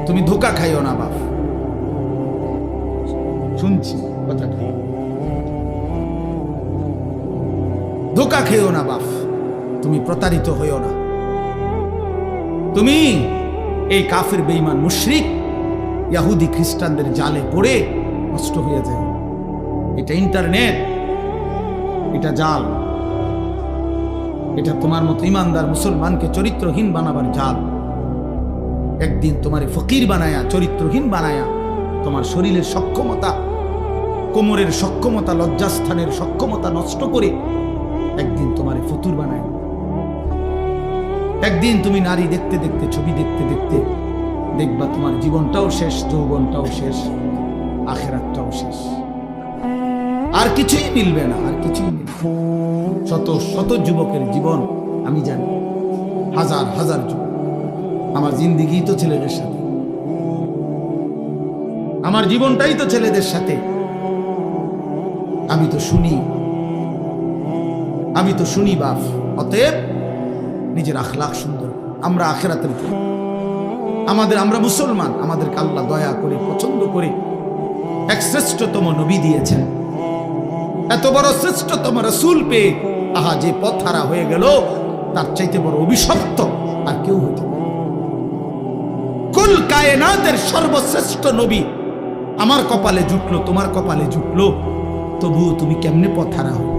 তুমি ধোঁকা খাইও না বাপ। শুনছি কথাটা, ধোঁকা খেও না বাপ, তুমি প্রতারিত হইও না। তুমি এই কাফের বেঈমান মুশরিক ইহুদি খ্রিস্টানদের জালে পড়ে নষ্ট হয়ে যায়। এটা ইন্টারনেট, এটা জাল, এটা তোমার মতো ইমানদার মুসলমানকে চরিত্রহীন বানাবার জাল। একদিন তোমার ফকির বানায়া, চরিত্রহীন বানায়া, তোমার শরীরের সক্ষমতা, কোমরের সক্ষমতা, লজ্জাস্থানের সক্ষমতা নষ্ট করে একদিন তোমার ফতুর বানায়। একদিন তুমি নারী দেখতে দেখতে, ছবি দেখতে দেখতে দেখবা তোমার জীবনটাও শেষ, যৌবনটাও শেষ, আখিরাতটাও শেষ, আর কিছুই মিলবে না, আর কিছুই মিলবে। শত শত যুবকের জীবন আমি জানি, হাজার হাজার যুবক। আমার জিন্দিগি তো ছেলেদের সাথে, আমার জীবনটাই তো ছেলেদের সাথে। আমি তো শুনি বাপ। অতএব নিজের আখলাক সুন্দর, আমরা আখিরাতের জন্য আমরা মুসলমান, আমাদেরকে আল্লাহ দয়া করে পছন্দ করে এক শ্রেষ্ঠতম নবী দিয়েছেন। এত বড় শ্রেষ্ঠতম রাসূল পেয়ে আহা যে পথ হারা হয়ে গেল, তার চাইতে বড় অভিশপ্ত আর কেউ হতে পারে। কুল কায়নাতের সর্বশ্রেষ্ঠ নবী আমার কপালে জুটলো, তোমার কপালে জুটলো, তবুও তুমি কেমনে পথ হারা হবে?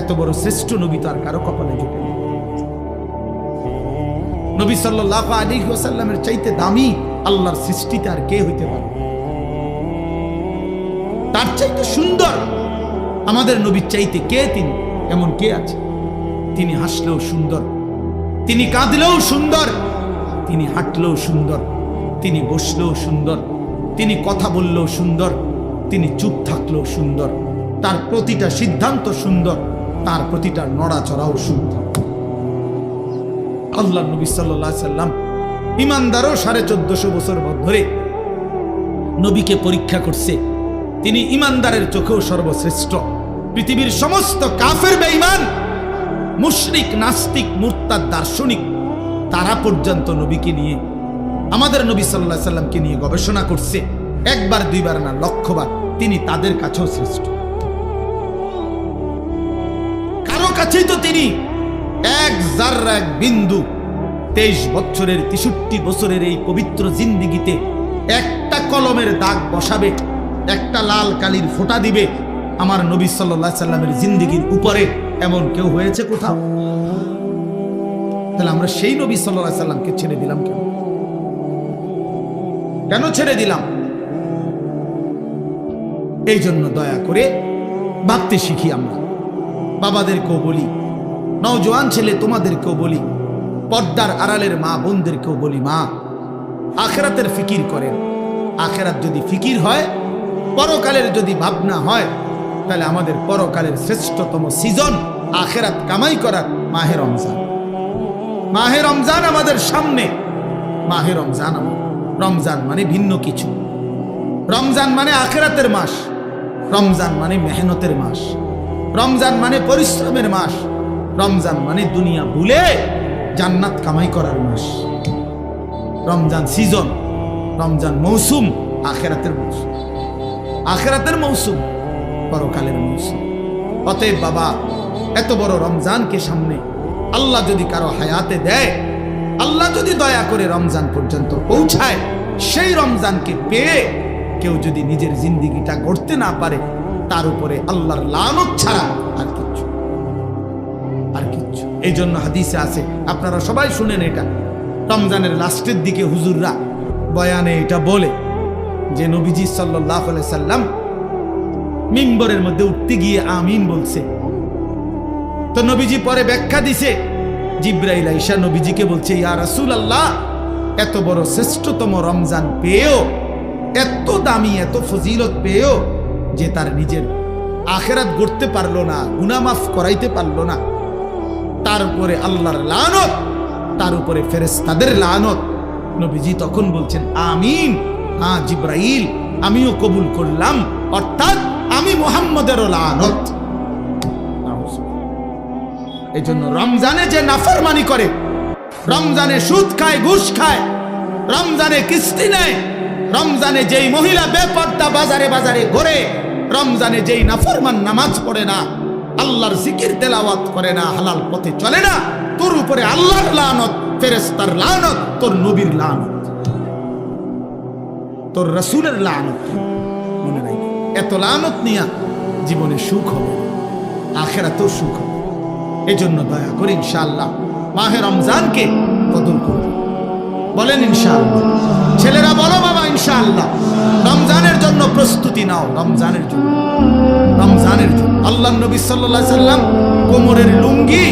এত বড় শ্রেষ্ঠ নবী তো আর কারো কপালে জুটে না। নবী সাল্লাল্লাহু আলাইহি ওয়াসাল্লামের চাইতে দামি আল্লাহর সৃষ্টিতে আর কে হইতে পারে? তার চাইতে সুন্দর আমাদের নবীর চাইতে কে? তিনি এমন কে আছে? তিনি হাসলেও সুন্দর, তিনি কাঁদলেও সুন্দর, তিনি হাঁটলেও সুন্দর, তিনি বসলেও সুন্দর, তিনি কথা বললেও সুন্দর, তিনি চুপ থাকলেও সুন্দর, তার প্রতিটা সিদ্ধান্ত সুন্দর, তার প্রতিটা নড়াচড়াও সুন্দর। আল্লাহ নবী সাল্লাল্লাহু আলাইহি সাল্লাম ইমানদারও 1450 বছর ধরে নবীকে পরীক্ষা করছে। তিনি ইমানদারের চোখেও সর্বশ্রেষ্ঠ। পৃথিবীর সমস্ত কাফের বেঈমান, মুশরিক, নাস্তিক, মুরতাদ, দার্শনিক, তারা পর্যন্ত নবীকে নিয়ে, আমাদের নবী সাল্লাল্লাহু আলাইহি সাল্লামকে নিয়ে গবেষণা করছে। একবার দুইবার না, লক্ষবার। তিনি তাদের কাছেও শ্রেষ্ঠ। কারো কাছেই তো তিনি এক জাররা, এক বিন্দু 23 বছরের 63 বছরের এই পবিত্র জিন্দেগিতে একটা কলমের দাগ বসাবে, একটা লাল কালির ফোঁটা দিবে আমার নবী সাল্লাল্লাহু আলাইহি সাল্লামের জিন্দেগির উপরে, এমন কেউ হয়েছে কোথাও? তাহলে আমরা সেই নবী সাল্লাল্লাহু আলাইহি সাল্লামকে ছেড়ে দিলাম কেন? কেন ছেড়ে দিলাম? এই জন্য দয়া করে ভাবতে শিখি। আমরা বাবাদেরকেও বলি, নওজোয়ান ছেলে তোমাদেরকেও বলি, পর্দার আড়ালের মা বোনদেরকেও বলি, মা আখিরাতের ফিকির করেন। আখিরাত যদি ফিকির হয়, পরকালের যদি ভাবনা হয়, তাহলে আমাদের পরকালের শ্রেষ্ঠতম সিজন আখিরাত কামাই করার মাহে রমজান। মাহে রমজান আমাদের সামনে। মাহে রমজান, রমজান মানে ভিন্ন কিছু। রমজান মানে আখিরাতের মাস, রমজান মানে মেহনতের মাস, রমজান মানে পরিশ্রমের মাস, রমজান মানে দুনিয়া ভুলে জান্নাত কামাই করার মাস। রমজান সিজন, রমজান মৌসুম, আখিরাতের মৌসুম, আখিরাতের মৌসুম, পরকালের মৌসুম। অতএব বাবা, এত বড় রমজানকে সামনে আল্লাহ যদি কারো হায়াতে দেয়, আল্লাহ যদি দয়া করে রমজান পর্যন্ত পৌঁছায়, সেই রমজানকে পেয়ে কেউ যদি নিজের জিন্দিগিটা গড়তে না পারে, তার উপরে আল্লাহর লানত ছাড়া আর কিচ্ছু, আর কিচ্ছু। এই জন্য হাদিসে আছে, আপনারা সবাই শুনেন, এটা রমজানের লাস্টের দিকে হুজুররা বয়ানে এটা বলে যে নবীজি সাল্লাল্লাহু আলাইহি সাল্লাম মিম্বরের মধ্যে উঠতে গিয়ে আমিন বলছে। তো নবীজি পরে ব্যাখ্যা দিছে, জিবরাইল আইসা নবীজিকে বলছে, ইয়া রাসূলুল্লাহ, এত বড় শ্রেষ্ঠতম রমজান পেয়েও, এত দামি, এত ফজিলত পেয়েও যে তার নিজের আখিরাত গড়তে পারলো না, গুনাহ মাফ করাইতে পারলো না, তার উপরে আল্লাহর লানত, তার উপরে ফেরেশতাদের লানত। নবীজি তখন বলছেন, আমিন, হ্যাঁ জিবরাইল, আমিও কবুল করলাম, অর্থাৎ আমি মুহাম্মদেরও লানত। এই জন্য রমজানে যে নাফরমানি করে, রমজানে সুদ খায়, ঘুষ খায়, রমজানে কিস্তি নেয়, রমজানে যেই মহিলা বেপর্দা বাজারে বাজারে ঘোরে, রমজানে যেই নাফরমান নামাজ পড়ে না, আল্লাহর জিকির তেলাওয়াত করে না, হালাল পথে চলে না, তোর উপরে আল্লাহর লানত, ফেরেশতার লানত, তোর নবীর লানত, তোর রাসূলের লানত। মনে রাখ, এত লানত নিয়া জীবনে সুখ হবে, আখিরাতেও সুখ হবে। এজন্য দয়া করে ইনশাআল্লাহ মাহে রমজানকে কদর করব। বলেন ইনশাআল্লাহ। ছেলেরা বলো বাবা ইনশাআল্লাহ। রমজানের জন্য প্রস্তুতি নাও, রমজানের জন্য, রমজানের জন্য। আল্লাহর নবী সাল্লাল্লাহু আলাইহি সাল্লাম কোমরের লুঙ্গি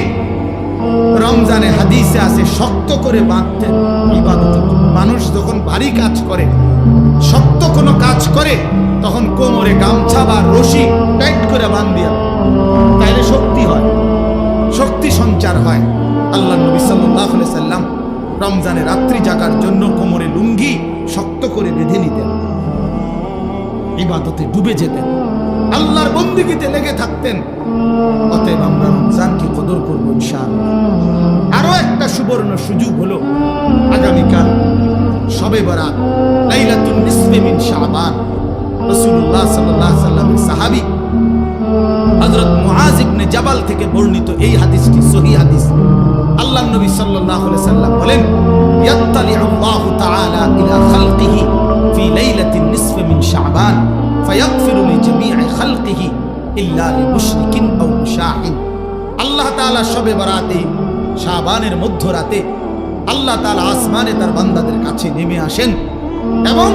রমজানে হাদিসে আছে শক্ত করে বাঁধতেন ইবাদতের জন্য। মানুষ যখন ভারী কাজ করে, শক্ত কোনো কাজ করে, তখন কোমরে গামছা বা রশি টাইট করে বাঁধিয়া, তাইলে শক্তি হয়, শক্তি সঞ্চার হয়। আল্লাহর নবী সাল্লাল্লাহু আলাইহি সাল্লাম রমজানে রাত্রি জাগার জন্য কোমরে লুঙ্গি শক্ত করে বেঁধে নিতেন, ইবাদতে ডুবে যেতেন, আল্লাহর বন্দেগীতে লেগে থাকতেন। অতএব আমরা রমজানকে কদর করবো ইনশাআল্লাহ। আরো একটা সুবর্ণ সুযোগ হলো আগামীকাল শবে বরাত, লাইলাতুন নিসফে মিন শাবান। রাসূলুল্লাহ সাল্লাল্লাহু আলাইহি সাল্লামের সাহাবী হযরত মুআজ ইবনে জাবাল থেকে বর্ণিত এই হাদিসটি সহিহ হাদিস। আল্লাহর নবী সাল্লাল্লাহু আলাইহি সাল্লাম বলেন, ইয়াত্তালিউ আল্লাহু তাআলা ইলা খালকিহি ফি লাইলাতিন নিসফি মিন শাবান ফায়াগফিরু লিজামিই খালকিহি ইল্লা লিমুশরিকিন আও মুশাহিন। আল্লাহ তাআলা শবে বরাতে, শাবানের মধ্যরাতে আল্লাহ তাআলা আসমানে তার বান্দাদের কাছে নেমে আসেন, এবং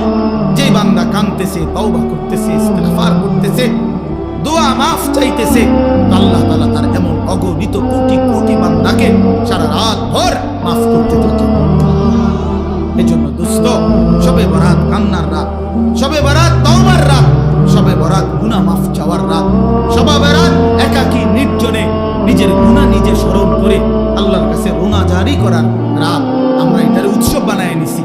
যেই বান্দা কাঁদতেছে, তওবা করতেছে, ইস্তিগফার করতেছে, দোয়া মাফ চাইতেছে, আল্লাহ তাআলা তার এমন অগণিত কোটি কোটি বান্দাকে সারা রাত ভর মাফ করতে থাকে। এজন্য দোস্ত, শবে বরাত কান্নার রাত, শবে বরাত তওবার রাত, শবে বরাত গুনাহ মাফ চাওয়ার রাত, শবে বরাত একাকী নির্জনে নিজের গুনাহ নিজে স্মরণ করে আল্লাহর কাছে রোনা জারি করার রাত। আমরা এটার উৎসব বানায় নিছি,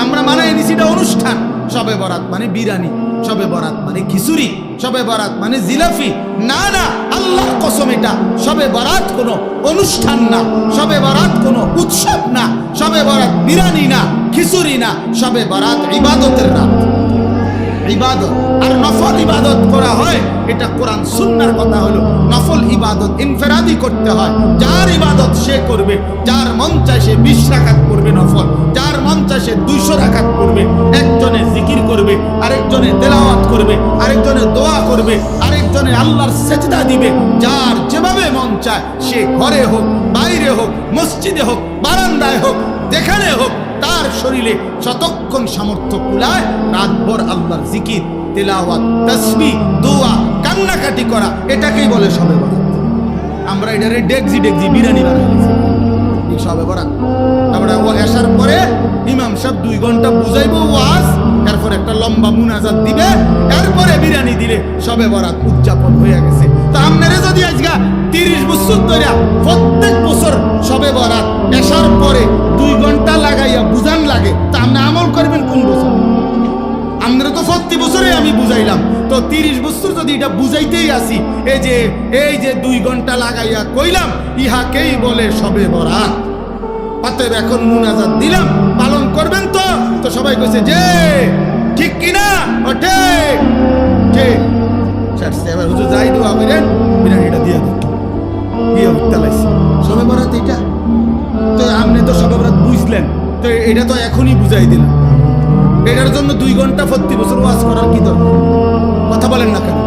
আমরা বানায় নিছি এটা অনুষ্ঠান। শবে বরাত মানে বিরিয়ানি, শবে বরাত মানে খিচুড়ি, শবে বরাত মানে জিলাপি। না না, আল্লাহর কসম, এটা শবে বরাত কোনো অনুষ্ঠান না, শবে বরাত কোনো উৎসব না, শবে বরাত বিরিয়ানি না, খিচুড়ি না, শবে বরাত ইবাদতের রাত। ইবাদত আর নফল ইবাদত করা হয়, এটা কোরআন সুন্নাহর কথা হলো। নফল ইবাদত ইনফিরাদি করতে হয়, যার ইবাদত সে করবে, যার মন চায় সে 20 রাকাত করবে নফল, যার মন চায় সে 200 রাকাত করবে। একজনে জিকির করবে, আরেকজনে তেলাওয়াত করবে, আরেকজনে দোয়া করবে, আরেকজনে আল্লাহর সেজদা দিবে। যার যেভাবে মন চায়, সে ঘরে হোক, বাইরে হোক, মসজিদে হোক, বারান্দায় হোক, যেখানে হোক, তার শরীরে যতক্ষণ সামর্থ্য কুলায় রাতভর আল্লাহর জিকির, তেলাওয়াত, তাসবিহ, দোয়া, কান্নাকাটি করা, এটাকেই বলে শবে বরাত। আমরা এটারে ডেকজি ডেকজি বিরিয়ানি বানাই এই শবে বরাত। আমরা এশার পরে ইমাম সাহেব 2 ঘন্টা বুঝাইবো ওয়াজ, এরপর একটা লম্বা মুনাজাত দিবে, এরপরে বিরিয়ানি দিলে শবে বরাত উদযাপন হয়ে গেছে। তা আপনারা যদি আজকে 30 বছর ধরে প্রত্যেক বছর শবে বরাত এশার পরে 2 ঘন্টা লাগাইয়া বুঝান লাগে, তা আপনি আমল করবেন কোন বছর? আমরা তো 40 বছরে আমি বুঝাইলাম, তো 30 বছর যদি এটা বুঝাইতেই আসি, এই যে 2 ঘন্টা লাগাইয়া কইলাম, ইহাকেই বলে শবে বরাত। অতএব এখন মুনাজাত দিলাম, পালন করবেন তো? তো সবাই কইছে যে ঠিক কিনা, ও ঠিক ঠিক। এবার হুজুর যাই দোয়া করেন, বিরিয়ানিটা দিয়ে দেন, দিয়ে উঠতে লাগছে শবে বরাত এটা। তো আপনি তো শবে বরাত বুঝলেন, তো এটা তো এখনই বুঝাই দিলেন। এটার জন্য 2 ঘন্টা 40 বছর ওয়াজ করার কি দরকার? কথা বলেন না কেন?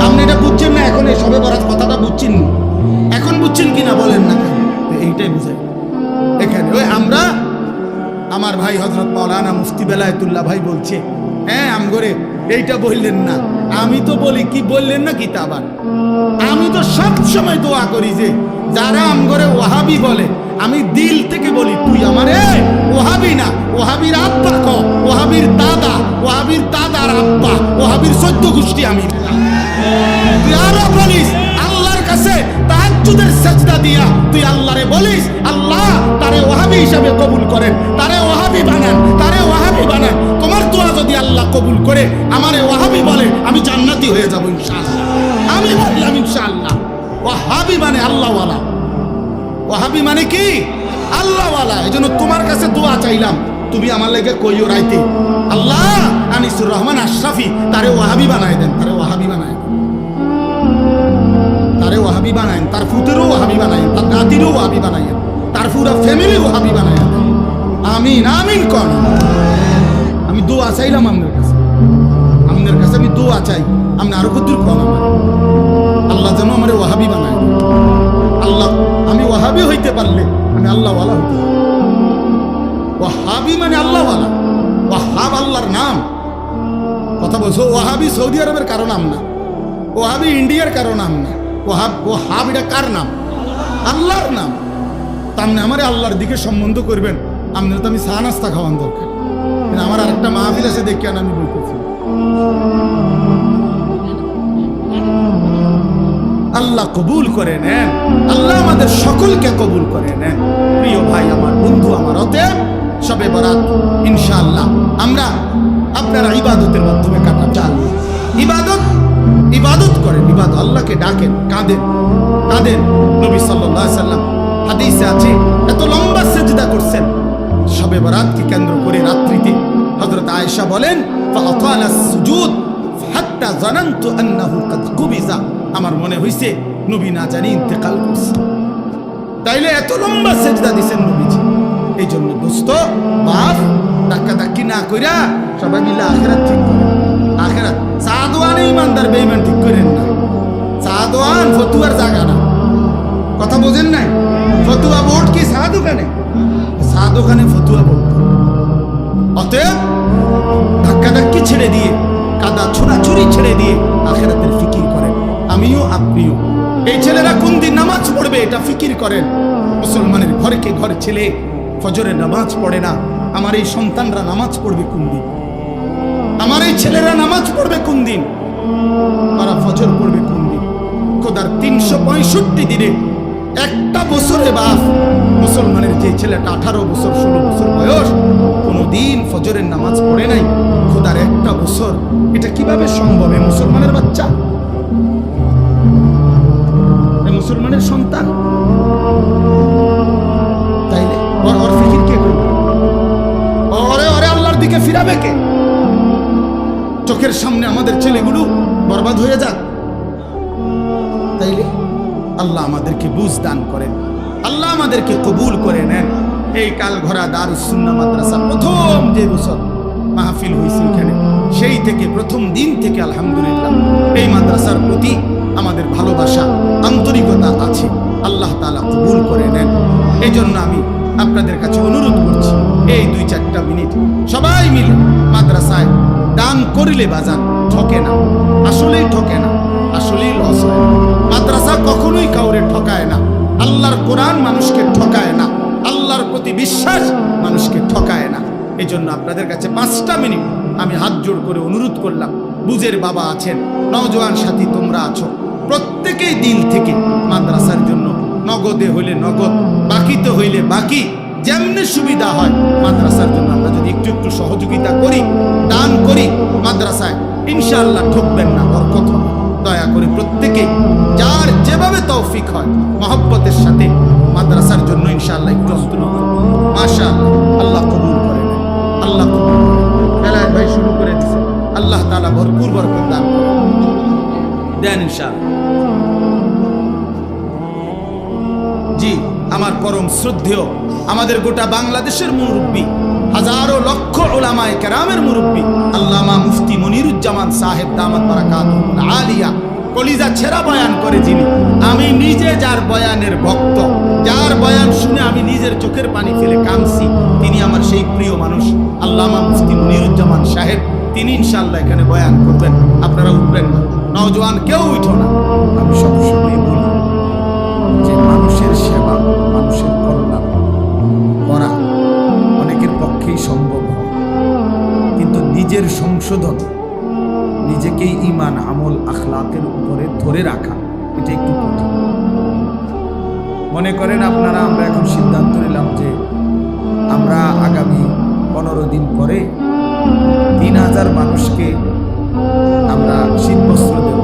আপনি এটা বুঝছেন না, এখন এই শবে বরাত কথাটা বুঝছেন, এখন বুঝছেন কিনা বলেন না কেন? এইটাই বুঝাই এখানে। ওই আমরা, আমার ভাই হযরত মাওলানা মুফতি বেলায়েতুল্লাহ ভাই বলছে, হ্যাঁ আমগরে এইটা বললেন না। আমি তো বলি, কি বললেন না কিতা আবার? আমি তো সব সময় দোয়া করি যে যারা আমগরে ওয়াহাবি বলে, আমি দিল থেকে বলি, তুই আমারে ওয়াহাবি না, ওয়াহাবির আব্বা ক, ওয়াহাবির দাদা, ওয়াহাবির দাদার আব্বা, ওয়াহাবির 14 গোষ্ঠী আমি। তুই আরো বলিস আল্লাহর কাছে তাহাজ্জুদের সাজদা দিয়া তুই আল্লাহরে বলিস, আল্লাহ তারে ওয়াহাবি হিসাবে কবুল করেন, তারে ওয়াহাবি বানান, তারে ওয়াহাবি বানান। তোমার দোয়া যদি আল্লাহ কবুল করে আমারে ওয়াহাবি বলে, আমি জান্নাতি হয়ে যাব ইনশাআল্লাহ। আমি বললাম ইনশাআল্লাহ। ওয়াহাবি মানে আল্লাহওয়ালা, ওয়াহাবি মানে কি? আল্লাহওয়ালা। এই জন্য তোমার কাছে দোয়া চাইলাম, তুমি আমার লাগে কইও রাইতে আল্লাহ আনিসুর রহমান আশরাফি তারে ওয়াহাবি বানায় দেন, তারে ওয়াহাবি বানায় দেন, তারে ওয়াহাবি বানায়, তার ফুতেরও ওয়াহাবি বানায়, তার নাতিরও ওয়াহাবি বানায়, তার পুরা ফ্যামিলি ওয়াহাবি বানায় দেন। আমিন আমিন কোন। আমি দোয়া চাইলাম আপনার কাছে, আপনার কাছে আমি দোয়া চাই, আপনি আরো কদ্দুর কোন আল্লাহ যেন আমার ওয়াহাবি বানায়। আল্লাহ আমি ওয়াহাবি হইতে পারলে আমি আল্লাহ ওয়ালা হইতে পারি। ওয়াহাবি মানে আল্লাহ ওয়ালা, ওয়াহাব আল্লাহর নাম। কথা বলছো, ওয়াহাবি সৌদি আরবের কারো নাম না, ওয়াহাবি ইন্ডিয়ার কারো নাম না, ওয়াহাব এটা কার নাম? আল্লাহর নাম। তামনে আমারে আল্লাহর দিকে সম্বন্ধ করবেন, আপনার তো আমি চা নাস্তা খাওয়ান দরকার, কিন্তু আমার আরেকটা মাহফিল আছে দেখে আমি বলতেছি। আল্লাহ কবুল করে নেন, আল্লাহ আমাদের সকলকে কবুল করে নেন। প্রিয় ভাই আমার, বন্ধু আমার, অতএব শবে বরাত ইনশাআল্লাহ আমরা আপনারা ইবাদতের মাধ্যমে কাটা চান। ইবাদত ইবাদত করেন, ইবাদত আল্লাহকে ডাকেন, কাঁদেন কাঁদেন। নবী সাল্লাল্লাহু আলাইহি সাল্লাম হাদিসে আছে এত লম্বা সিজদা করছেন শবে বরাতকে কেন্দ্র করে রাত্রিতে। হযরত আয়েশা বলেন ফাআতালাস সুজুদ হাত্তা জানানতু আন্নাহু কাদ কুবিজা, আমার মনে হইছে নবী না জানি ইন্তেকাল করছে। তাইলে এত লম্বা সিজদা দিবেন নবীজি। এই জন্য দোস্ত বাপ ধাক্কা ধাক্কি না কইরা সবাই মিলে আখিরাত ঠিক করেন। আখিরাত সাদওয়ানে ইমানদার বেঈমান ঠিক করেন না। সাদওয়ান ফতুয়ার জায়গা না, কথা বোঝেন নাই? ফতুয়া বোর্ড কি সাদওখানে? সাদওখানে ফতুয়া বোর্ড। অতএব ধাক্কা ধাক্কি ছেড়ে দিয়ে, কাদা ছোড়াছুরি ছেড়ে দিয়ে আখিরাতের ফিকির করেন। আমিও আপনিও। এই ছেলেরা কোন দিন নামাজ পড়বে এটা ফিকির করেন। মুসলমানের ঘরে কে ঘরে ছেলে ফজরের নামাজ পড়ে না, আমার এই সন্তানরা নামাজ পড়বে কোন দিন? আমার এই ছেলেরা নামাজ পড়বে কোন দিন? তারা ফজর পড়বে কোন দিন? খোদার 365 দিনে একটা বছরে বাপ মুসলমানের যে ছেলেটা 18 বছর 16 বছর বয়স কোনদিন ফজরের নামাজ পড়ে নাই, খোদার একটা বছর, এটা কিভাবে সম্ভব? মুসলমানের বাচ্চা, মুসলমানের সন্তান, তাইলে ওর ফিকির কে করবে? ওরে আল্লাহর দিকে ফিরাবে কে? চোখের সামনে আমাদের ছেলেগুলো বরবাদ হয়ে যাক। তাইলে আল্লাহ আমাদেরকে বুঝ দান করেন, আল্লাহ আমাদেরকে কবুল করে নেন। এই কালঘরা দারুস সুন্নাহ মাদ্রাসা প্রথম যে বছর মাহফিল হয়েছে এখানে, সেই থেকে প্রথম দিন থেকে আলহামদুলিল্লাহ এই মাদ্রাসার প্রতি আমাদের ভালোবাসা আন্তরিকতা আছে। আল্লাহ তাআলা কবুল করে নেন। এই জন্য আমি আপনাদের কাছে অনুরোধ করছি, এই 2-4টা মিনিট সবাই মিলে মাদ্রাসায় দান করিলে বাজান ঠকে না, আসলেই ঠকে না, আসলেই লস হয় না। মাদ্রাসা কখনোই কাউরে ঠকায় না। আল্লাহর কোরআন মানুষকে ঠকায় না, আল্লাহর প্রতি বিশ্বাস মানুষকে ঠকায় না। এই জন্য আপনাদের কাছে 5টা মিনিট আমি হাত জোড় করে অনুরোধ করলাম। বুঝের বাবা আছেন, নওজোয়ান সাথী তোমরা আছো, প্রত্যেকেই দিল থেকে মাদ্রাসার জন্য নগদে হইলে নগদ, বাকিতে হইলে বাকি, যেমনি সুবিধা হয় মাদ্রাসার জন্য আমরা যদি একটু একটু সহযোগিতা করি, দান করি মাদ্রাসায়, ইনশাআল্লাহ ঠকবেন না, বরকত হবে। দয়া করে প্রত্যেকে যার যেভাবে তৌফিক হয় মহব্বতের সাথে মাদ্রাসার জন্য ইনশাআল্লাহ একটু অন্তর মাশাআল্লাহ। আল্লাহ কবুল করে নেন, আল্লাহ কবুল করে। বেলায়েত ভাই শুরু করে দিয়েছে, আল্লাহ তাআলা ভরপুর বরকত দান দেন ইনশাআল্লাহ। জি, আমার পরম শ্রদ্ধেয় আমাদের গোটা বাংলাদেশের মুরব্বী, হাজারো লক্ষ উলামায়ে কেরামের মুরব্বী আল্লামা মুফতি মনিরুজ্জামান সাহেব দামাত বারাকাতুহুল আলিয়া, কলিজা ছেঁড়া বয়ান করে যিনি, আমি নিজে যার বয়ানের ভক্ত, যার বয়ান শুনে আমি নিজের চোখের পানি ফেলে কাঁদছি, তিনি আমার সেই প্রিয় মানুষ আল্লামা মুফতি মনিরুজ্জামান সাহেব। তিনি ইনশাআল্লাহ এখানে বয়ান করবেন, আপনারা উঠবেন না, নওজোয়ান কেউ উঠো না। আমি সবসময় বলি যে মানুষের সেবা, মানুষের কল্যাণ করা অনেকের পক্ষেই সম্ভব হয়, কিন্তু নিজের সংশোধন, নিজেকেই ঈমান আমল আখলাকের উপরে ধরে রাখা, এটা একটু কঠিন। মনে করেন আপনারা, আমরা এখন সিদ্ধান্ত নিলাম যে আমরা আগামী 15 দিন পরে 3000 মানুষকে আমরা শীতবস্ত্র দেব।